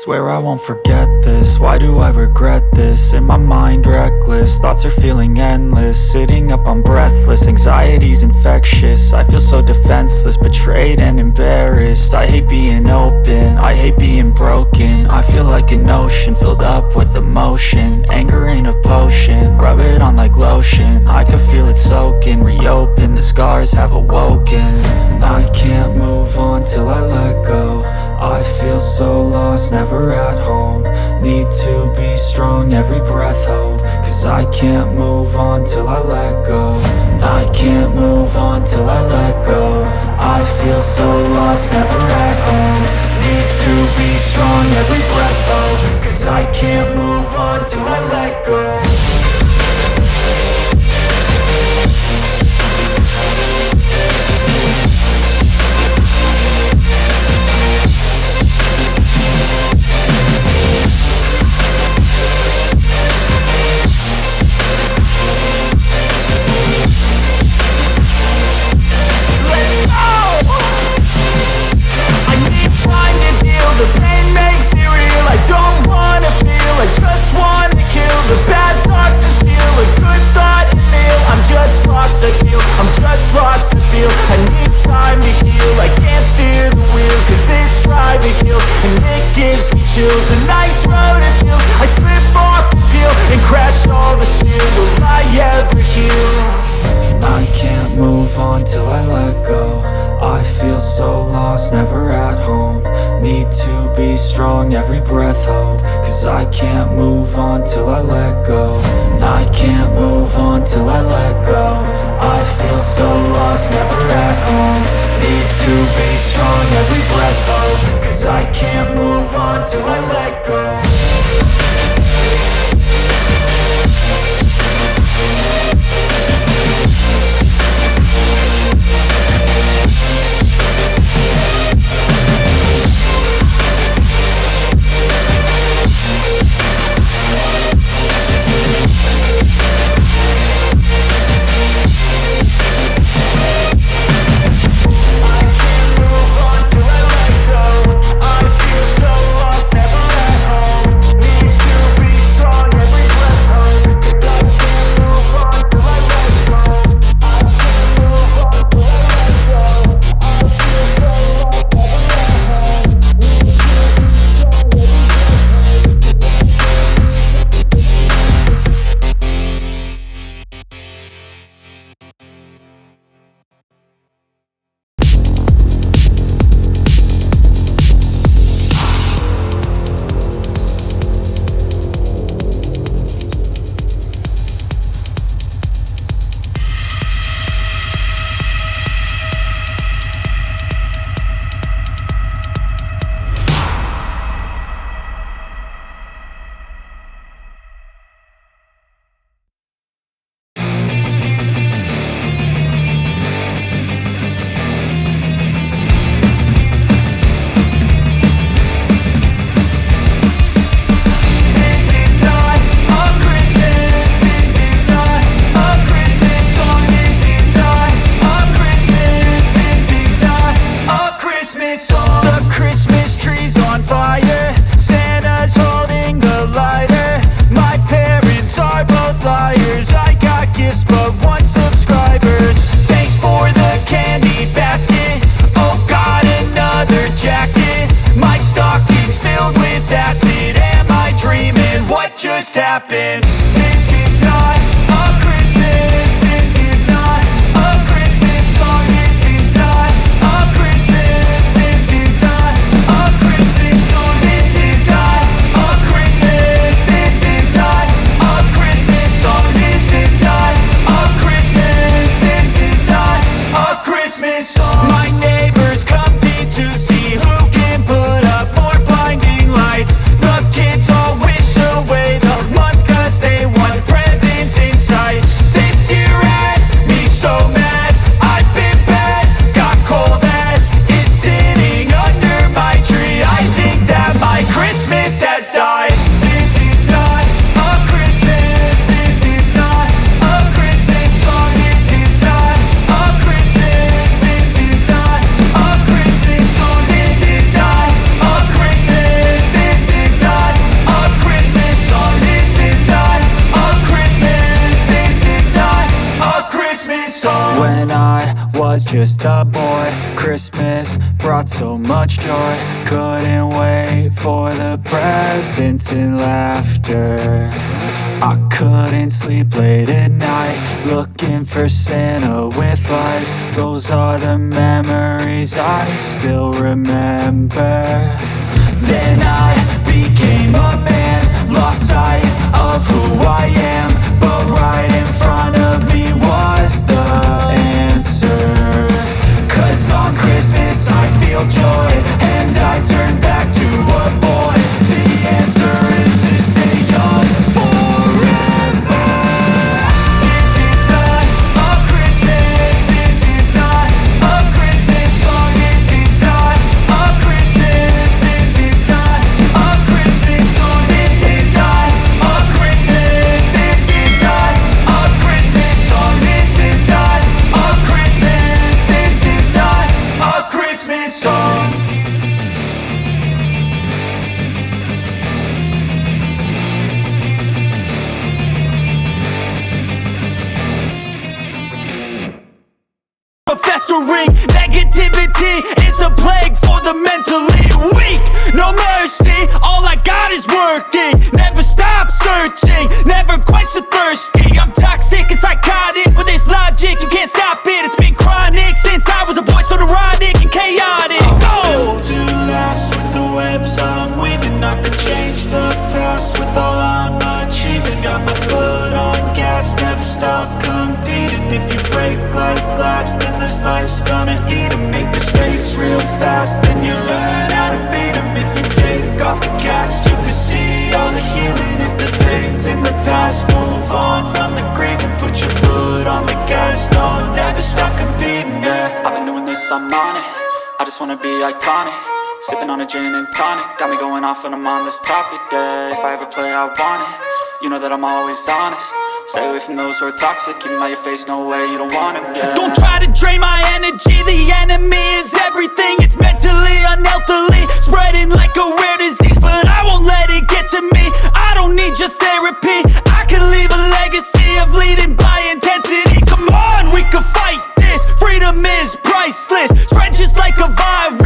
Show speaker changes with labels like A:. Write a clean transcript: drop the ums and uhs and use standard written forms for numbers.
A: Swear I won't forget this, why do I regret this? In my mind reckless, thoughts are feeling endless. Sitting up, I'm breathless, anxiety's infectious. I feel so defenseless, betrayed and embarrassed. I hate being open, I hate being broken. I feel like an ocean, filled up with emotion. Anger ain't a potion, rub it on like lotion. I can feel it soaking, reopen, the scars have awoken. I can't move on till I let go. I feel so lost, never at home. Need to be strong, every breath hold. Cause I can't move on till I let go. I can't move on till I let go. I feel so lost, never at home. Need to be strong, every breath hold. Cause I can't move on till I let go.
B: The pain makes it real, I don't wanna feel, I just wanna kill the bad thoughts and steal a good thought and feel. I'm just lost, I feel, I'm just lost, I feel. I need time to heal, I can't steer the wheel. Cause this private hill, and it gives me chills. A nice road it feels, I slip off the peel and crash all the steel. Will I ever heal?
A: I can't move on till I let go. I feel so lost, never at home. Need to be strong, every breath hold. Cause I can't move on till I let go. I can't move on till I let go. I feel so lost, never at home. Need to be strong, every breath hold. Cause I can't move on till I let go.
B: Just happened. This is not a Christmas. This is not a Christmas song. This is not a Christmas. This is not a Christmas song. This is not a Christmas. This is not a Christmas song. This is not a Christmas. This is not a Christmas song. My neighbors compete to see who can put up more blinding lights. The kids all wish away the month cause they want presents in sight. This year had me so mad, I've been bad, got coal that is sitting under my tree. I think that my Christmas has died. This is not a Christmas. This is not a Christmas song. This is not a Christmas. This is not
A: just a boy. Christmas brought so much joy. Couldn't wait for the presents and laughter. I couldn't sleep late at night, looking for Santa with lights. Those are the memories I still remember. Then I became a man, lost sight of who I am. But right in front of me was the answer. 'Cause on Christmas I feel joy, and I turn back to a boy. The answer is to stay young forever. This is not a Christmas, this is not a Christmas song. This is not a Christmas, this is not a Christmas song. This is not a Christmas, this is not a Christmas song. This is not a Christmas, this is not a Christmas song.
B: Festering negativity is a plague for the mentally weak. No mercy, all I got is working. Never stop searching, never quench the thirsty. I'm toxic and psychotic with this logic, you can't stop it. It's been chronic since I was a boy, so neurotic and chaotic.
A: I'm built to last with the webs I'm weaving. I could change the past with all I'm achieving. Got my foot on gas, never stop competing. If you break like glass, then this life's gonna eat 'em. Make mistakes real fast, then you learn how to beat 'em. If you take off the cast, you can see all the healing. If the pain's in the past, move on from the grave and put your foot on the gas. No, never stop competing, yeah. I've been doing this, I'm on it. I just wanna be iconic. Sipping on a gin and tonic, got me going off when I'm on this topic, yeah. If I ever play, I want it. You know that I'm always honest. Stay away from those who are toxic. Keep 'em out your face, no way, you don't want 'em, yeah.
B: Don't try to drain my energy, the enemy is everything. It's mentally, unhealthily, spreading like a rare disease. But I won't let it get to me, I don't need your therapy. I can leave a legacy of leading by intensity. Come on, we can fight this, freedom is priceless. Spread just like a virus.